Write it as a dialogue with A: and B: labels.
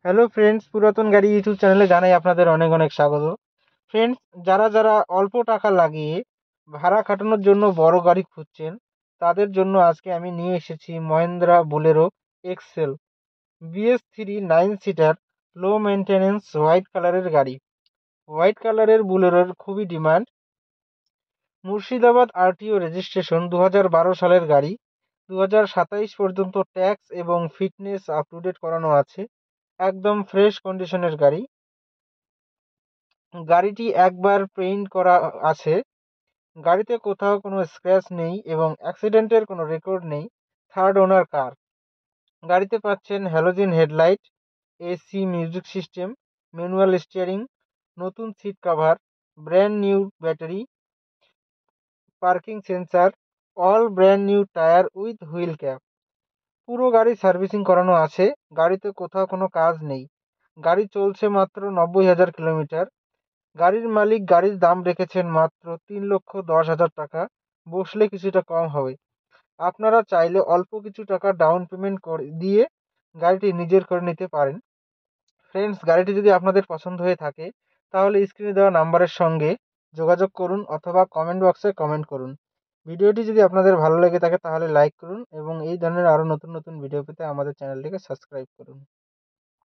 A: Hello friends, পুরাতন গাড়ি YouTube চ্যানেলে জানাই আপনাদের অনেক অনেক স্বাগত। ফ্রেন্ডস, যারা অল্প টাকা লাগিয়ে ভাড়া খাটানোর জন্য বড় গাড়ি খুঁজছেন, তাদের জন্য আজকে আমি নিয়ে এসেছি Mahindra Bolero XL BS3 9 seater low maintenance white কালারের গাড়ি। হোয়াইট কালারের বোলেরোর খুবই ডিমান্ড। মুর্শিদাবাদ RTO রেজিস্ট্রেশন 2012 সালের গাড়ি। 2027 পর্যন্ত ট্যাক্স এবং ফিটনেস আপ টু ডেট করানো আছে। একদম ফ্রেশ কন্ডিশনের গাড়ি। গাড়িটি একবার পেইন্ট করা আছে। গাড়িতে কোথাও কোনো স্ক্র্যাচ নেই এবং অ্যাক্সিডেন্টের কোনো রেকর্ড নেই। Third owner car. গাড়িতে পাচ্ছেন halogen headlight, AC music system, manual steering, নতুন seat cover, brand new battery, parking sensor, all brand new tyre with wheel cap. পুরো গাড়ি সার্ভিসিং করানো আছে। গাড়িতে কোথাও কোনো কাজ নেই। গাড়ি চলছে মাত্র 90,000 কিলোমিটার। গাড়ির মালিক গাড়ির দাম রেখেছেন মাত্র 3,10,000 টাকা। বসলে কিছুটা কম হবে। আপনারা চাইলে অল্প কিছু টাকা ডাউন পেমেন্ট করে দিয়ে গাড়িটি নিজের করে নিতে পারেন। ফ্রেন্ডস, গাড়িটি যদি আপনাদের পছন্দ হয়ে থাকে তাহলে স্ক্রিনে দেওয়া নাম্বারের সঙ্গে যোগাযোগ করুন অথবা কমেন্ট বক্সে কমেন্ট করুন। ভিডিওটি যদি আপনাদের ভালো লেগে থাকে তাহলে লাইক করুন এবং এই ধরনের আরও নতুন নতুন ভিডিও পেতে আমাদের চ্যানেলটিকে সাবস্ক্রাইব করুন।